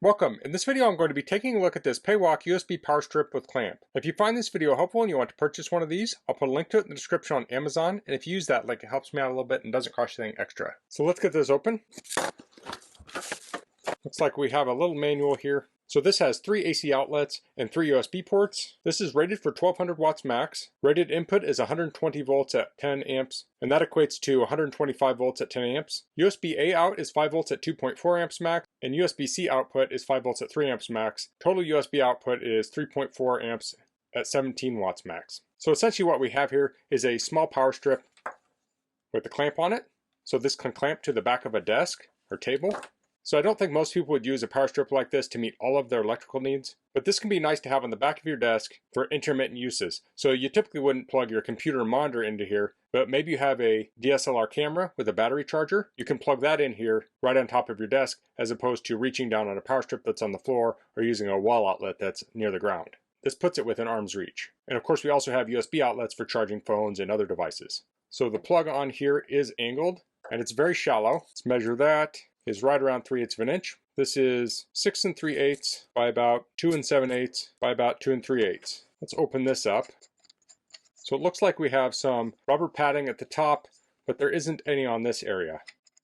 Welcome. In this video I'm going to be taking a look at this PAEWOK USB power strip with clamp. If you find this video helpful and you want to purchase one of these, I'll put a link to it in the description on Amazon, and if you use that link it helps me out a little bit and doesn't cost you anything extra. So let's get this open. Looks like we have a little manual here. So this has 3 AC outlets and 3 USB ports. This is rated for 1200 watts max. Rated input is 120 volts at 10 amps, and that equates to 125 volts at 10 amps. USB-A out is 5 volts at 2.4 amps max, and USB-C output is 5 volts at 3 amps max. Total USB output is 3.4 amps at 17 watts max. So essentially what we have here is a small power strip with a clamp on it. So this can clamp to the back of a desk or table. So I don't think most people would use a power strip like this to meet all of their electrical needs, but this can be nice to have on the back of your desk for intermittent uses. So you typically wouldn't plug your computer or monitor into here, but maybe you have a DSLR camera with a battery charger. You can plug that in here right on top of your desk as opposed to reaching down on a power strip that's on the floor or using a wall outlet that's near the ground. This puts it within arm's reach. And of course we also have USB outlets for charging phones and other devices. So the plug on here is angled and it's very shallow. Let's measure that. Is right around 3/8 of an inch. This is 6 3/8 by about 2 7/8 by about 2 3/8. Let's open this up. So it looks like we have some rubber padding at the top, but there isn't any on this area.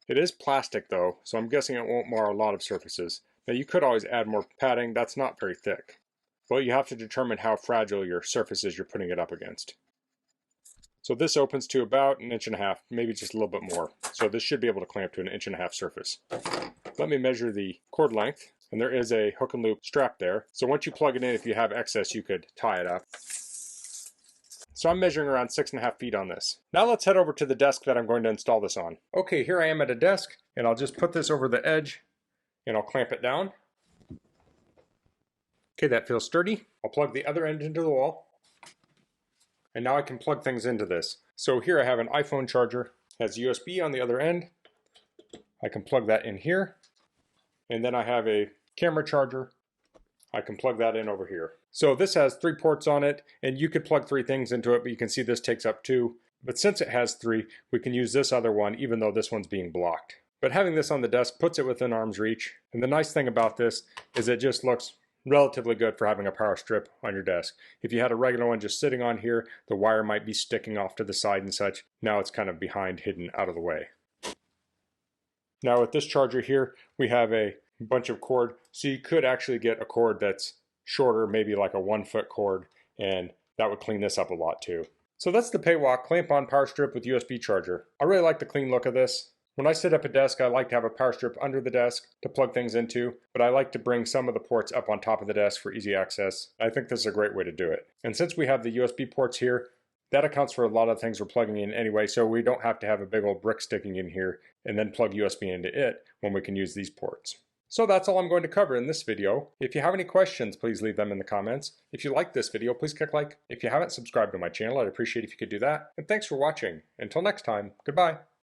It is plastic though, so I'm guessing it won't mar a lot of surfaces. Now you could always add more padding, that's not very thick. But you have to determine how fragile your surface is you're putting it up against. So this opens to about 1.5 inches, maybe just a little bit more. So this should be able to clamp to 1.5 inch surface. Let me measure the cord length, and there is a hook and loop strap there. So once you plug it in, if you have excess, you could tie it up. So I'm measuring around 6.5 feet on this. Now let's head over to the desk that I'm going to install this on. Okay, here I am at a desk, and I'll just put this over the edge, and I'll clamp it down. Okay, that feels sturdy. I'll plug the other end into the wall. And now I can plug things into this. So here I have an iPhone charger, has USB on the other end. I can plug that in here. And then I have a camera charger. I can plug that in over here. So this has 3 ports on it, and you could plug 3 things into it, but you can see this takes up 2. But since it has 3, we can use this other one, even though this one's being blocked. But having this on the desk puts it within arm's reach. And the nice thing about this is it just looks relatively good for having a power strip on your desk. If you had a regular one just sitting on here, the wire might be sticking off to the side and such. Now it's kind of behind, hidden out of the way. Now with this charger here, we have a bunch of cord. So you could actually get a cord that's shorter, maybe like a 1-foot cord, and that would clean this up a lot too. So that's the PAEWOK clamp-on power strip with USB charger. I really like the clean look of this. When I sit up at a desk, I like to have a power strip under the desk to plug things into, but I like to bring some of the ports up on top of the desk for easy access. I think this is a great way to do it. And since we have the USB ports here, that accounts for a lot of things we're plugging in anyway, so we don't have to have a big old brick sticking in here and then plug USB into it when we can use these ports. So that's all I'm going to cover in this video. If you have any questions, please leave them in the comments. If you like this video, please click like. If you haven't subscribed to my channel, I'd appreciate if you could do that. And thanks for watching. Until next time, goodbye.